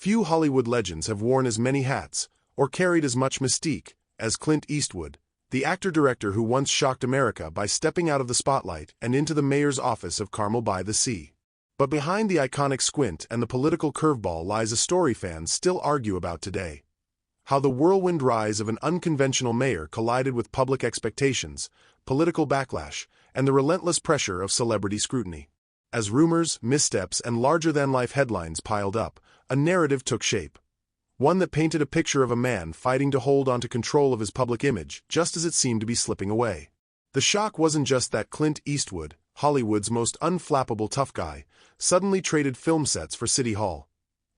Few Hollywood legends have worn as many hats, or carried as much mystique, as Clint Eastwood, the actor-director who once shocked America by stepping out of the spotlight and into the mayor's office of Carmel-by-the-Sea. But behind the iconic squint and the political curveball lies a story fans still argue about today. How the whirlwind rise of an unconventional mayor collided with public expectations, political backlash, and the relentless pressure of celebrity scrutiny. As rumors, missteps, and larger-than-life headlines piled up, a narrative took shape. One that painted a picture of a man fighting to hold onto control of his public image just as it seemed to be slipping away. The shock wasn't just that Clint Eastwood, Hollywood's most unflappable tough guy, suddenly traded film sets for City Hall.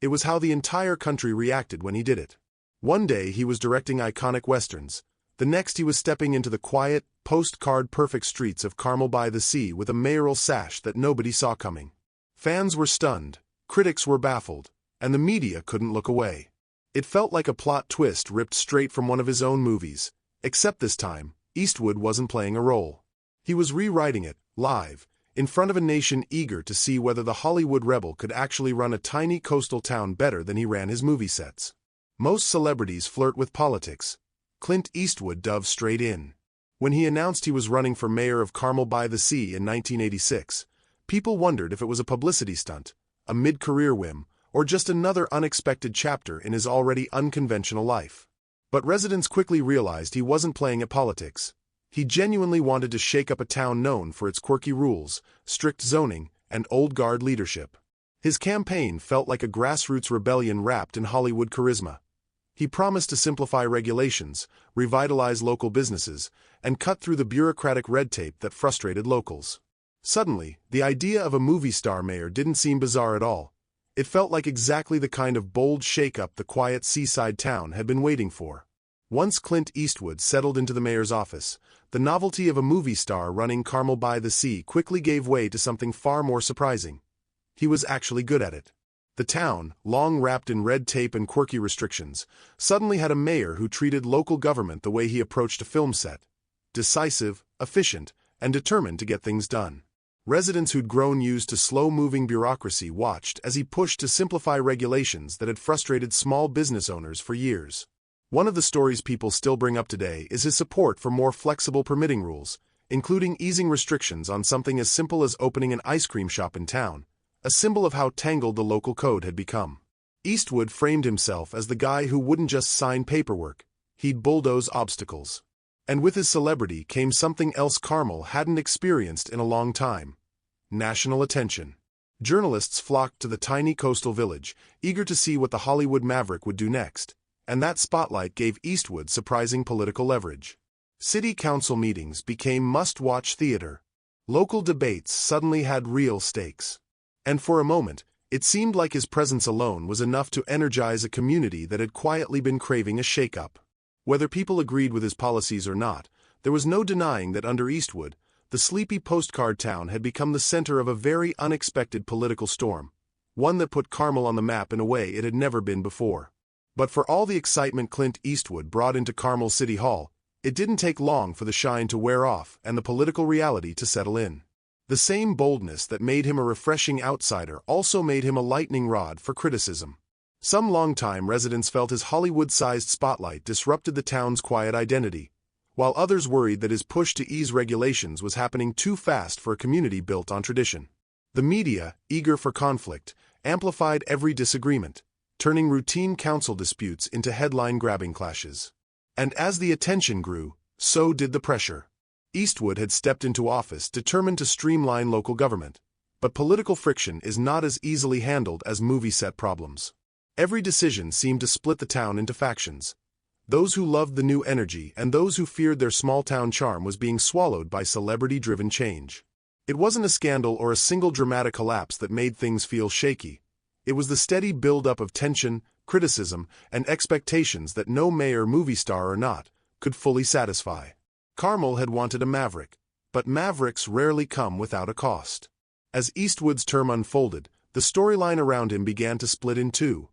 It was how the entire country reacted when he did it. One day he was directing iconic westerns. The next he was stepping into the quiet, postcard-perfect streets of Carmel-by-the-Sea with a mayoral sash that nobody saw coming. Fans were stunned, critics were baffled, and the media couldn't look away. It felt like a plot twist ripped straight from one of his own movies, except this time, Eastwood wasn't playing a role. He was rewriting it, live, in front of a nation eager to see whether the Hollywood rebel could actually run a tiny coastal town better than he ran his movie sets. Most celebrities flirt with politics. Clint Eastwood dove straight in. When he announced he was running for mayor of Carmel-by-the-Sea in 1986, people wondered if it was a publicity stunt, a mid-career whim, or just another unexpected chapter in his already unconventional life. But residents quickly realized he wasn't playing at politics. He genuinely wanted to shake up a town known for its quirky rules, strict zoning, and old-guard leadership. His campaign felt like a grassroots rebellion wrapped in Hollywood charisma. He promised to simplify regulations, revitalize local businesses, and cut through the bureaucratic red tape that frustrated locals. Suddenly, the idea of a movie star mayor didn't seem bizarre at all. It felt like exactly the kind of bold shake-up the quiet seaside town had been waiting for. Once Clint Eastwood settled into the mayor's office, the novelty of a movie star running Carmel-by-the-Sea quickly gave way to something far more surprising. He was actually good at it. The town, long wrapped in red tape and quirky restrictions, suddenly had a mayor who treated local government the way he approached a film set: decisive, efficient, and determined to get things done. Residents who'd grown used to slow-moving bureaucracy watched as he pushed to simplify regulations that had frustrated small business owners for years. One of the stories people still bring up today is his support for more flexible permitting rules, including easing restrictions on something as simple as opening an ice cream shop in town, a symbol of how tangled the local code had become. Eastwood framed himself as the guy who wouldn't just sign paperwork, he'd bulldoze obstacles. And with his celebrity came something else Carmel hadn't experienced in a long time: national attention. Journalists flocked to the tiny coastal village, eager to see what the Hollywood maverick would do next, and that spotlight gave Eastwood surprising political leverage. City council meetings became must-watch theater. Local debates suddenly had real stakes. And for a moment, it seemed like his presence alone was enough to energize a community that had quietly been craving a shake-up. Whether people agreed with his policies or not, there was no denying that under Eastwood, the sleepy postcard town had become the center of a very unexpected political storm, one that put Carmel on the map in a way it had never been before. But for all the excitement Clint Eastwood brought into Carmel City Hall, it didn't take long for the shine to wear off and the political reality to settle in. The same boldness that made him a refreshing outsider also made him a lightning rod for criticism. Some longtime residents felt his Hollywood-sized spotlight disrupted the town's quiet identity, while others worried that his push to ease regulations was happening too fast for a community built on tradition. The media, eager for conflict, amplified every disagreement, turning routine council disputes into headline-grabbing clashes. And as the attention grew, so did the pressure. Eastwood had stepped into office determined to streamline local government, but political friction is not as easily handled as movie set problems. Every decision seemed to split the town into factions. Those who loved the new energy and those who feared their small-town charm was being swallowed by celebrity-driven change. It wasn't a scandal or a single dramatic collapse that made things feel shaky. It was the steady build-up of tension, criticism, and expectations that no mayor, movie star or not, could fully satisfy. Carmel had wanted a maverick, but mavericks rarely come without a cost. As Eastwood's term unfolded, the storyline around him began to split in two: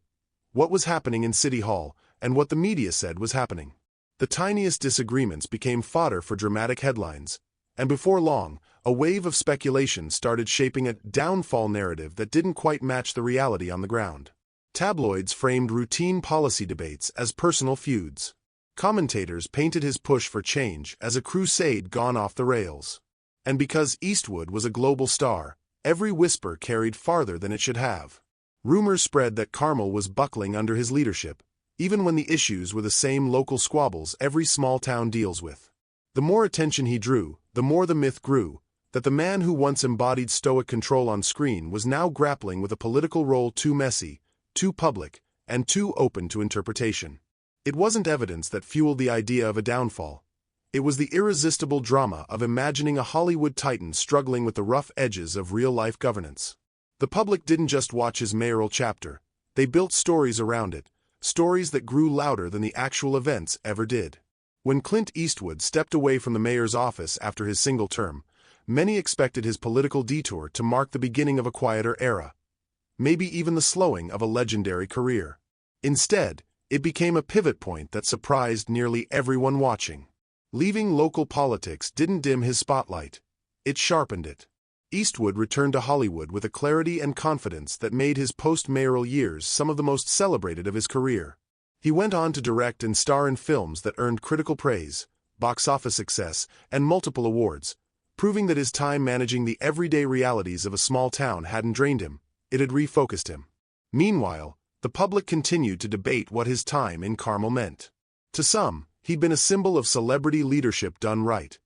what was happening in City Hall, and what the media said was happening. The tiniest disagreements became fodder for dramatic headlines, and before long, a wave of speculation started shaping a downfall narrative that didn't quite match the reality on the ground. Tabloids framed routine policy debates as personal feuds. Commentators painted his push for change as a crusade gone off the rails. And because Eastwood was a global star, every whisper carried farther than it should have. Rumors spread that Carmel was buckling under his leadership, even when the issues were the same local squabbles every small town deals with. The more attention he drew, the more the myth grew, that the man who once embodied stoic control on screen was now grappling with a political role too messy, too public, and too open to interpretation. It wasn't evidence that fueled the idea of a downfall. It was the irresistible drama of imagining a Hollywood titan struggling with the rough edges of real-life governance. The public didn't just watch his mayoral chapter, they built stories around it, stories that grew louder than the actual events ever did. When Clint Eastwood stepped away from the mayor's office after his single term, many expected his political detour to mark the beginning of a quieter era, maybe even the slowing of a legendary career. Instead, it became a pivot point that surprised nearly everyone watching. Leaving local politics didn't dim his spotlight, it sharpened it. Eastwood returned to Hollywood with a clarity and confidence that made his post-mayoral years some of the most celebrated of his career. He went on to direct and star in films that earned critical praise, box office success, and multiple awards, proving that his time managing the everyday realities of a small town hadn't drained him, it had refocused him. Meanwhile, the public continued to debate what his time in Carmel meant. To some, he'd been a symbol of celebrity leadership done right.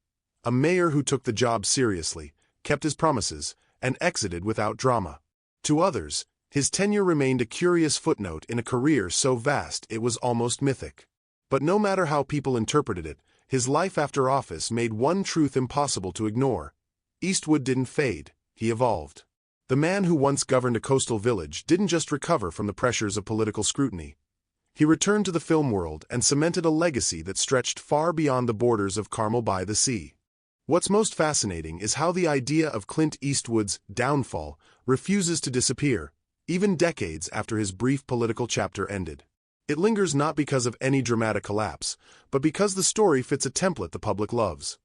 A mayor who took the job seriously, kept his promises, and exited without drama. To others, his tenure remained a curious footnote in a career so vast it was almost mythic. But no matter how people interpreted it, his life after office made one truth impossible to ignore. Eastwood didn't fade, he evolved. The man who once governed a coastal village didn't just recover from the pressures of political scrutiny. He returned to the film world and cemented a legacy that stretched far beyond the borders of Carmel-by-the-Sea. What's most fascinating is how the idea of Clint Eastwood's downfall refuses to disappear, even decades after his brief political chapter ended. It lingers not because of any dramatic collapse, but because the story fits a template the public loves.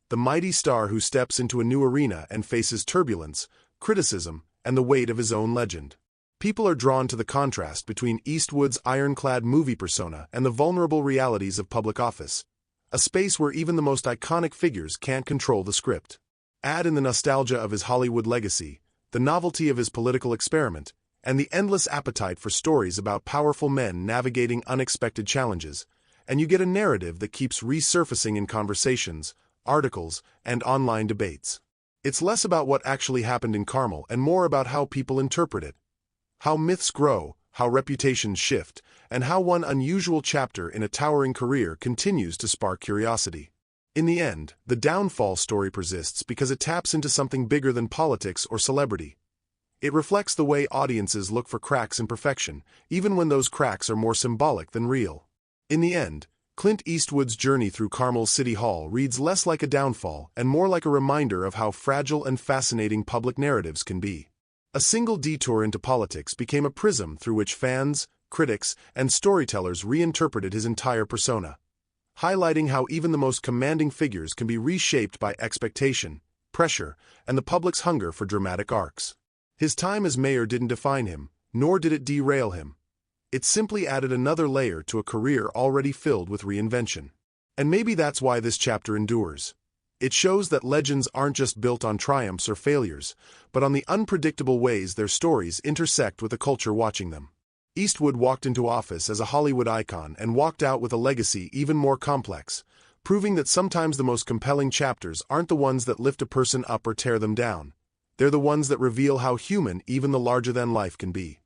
The mighty star who steps into a new arena and faces turbulence, criticism, and the weight of his own legend. People are drawn to the contrast between Eastwood's ironclad movie persona and the vulnerable realities of public office, a space where even the most iconic figures can't control the script. Add in the nostalgia of his Hollywood legacy, the novelty of his political experiment, and the endless appetite for stories about powerful men navigating unexpected challenges, and you get a narrative that keeps resurfacing in conversations, articles, and online debates. It's less about what actually happened in Carmel and more about how people interpret it. How myths grow, how reputations shift, and how one unusual chapter in a towering career continues to spark curiosity. In the end, the downfall story persists because it taps into something bigger than politics or celebrity. It reflects the way audiences look for cracks in perfection, even when those cracks are more symbolic than real. In the end, Clint Eastwood's journey through Carmel's City Hall reads less like a downfall and more like a reminder of how fragile and fascinating public narratives can be. A single detour into politics became a prism through which fans, critics, and storytellers reinterpreted his entire persona, highlighting how even the most commanding figures can be reshaped by expectation, pressure, and the public's hunger for dramatic arcs. His time as mayor didn't define him, nor did it derail him. It simply added another layer to a career already filled with reinvention. And maybe that's why this chapter endures. It shows that legends aren't just built on triumphs or failures, but on the unpredictable ways their stories intersect with the culture watching them. Eastwood walked into office as a Hollywood icon and walked out with a legacy even more complex, proving that sometimes the most compelling chapters aren't the ones that lift a person up or tear them down. They're the ones that reveal how human even the larger-than-life can be.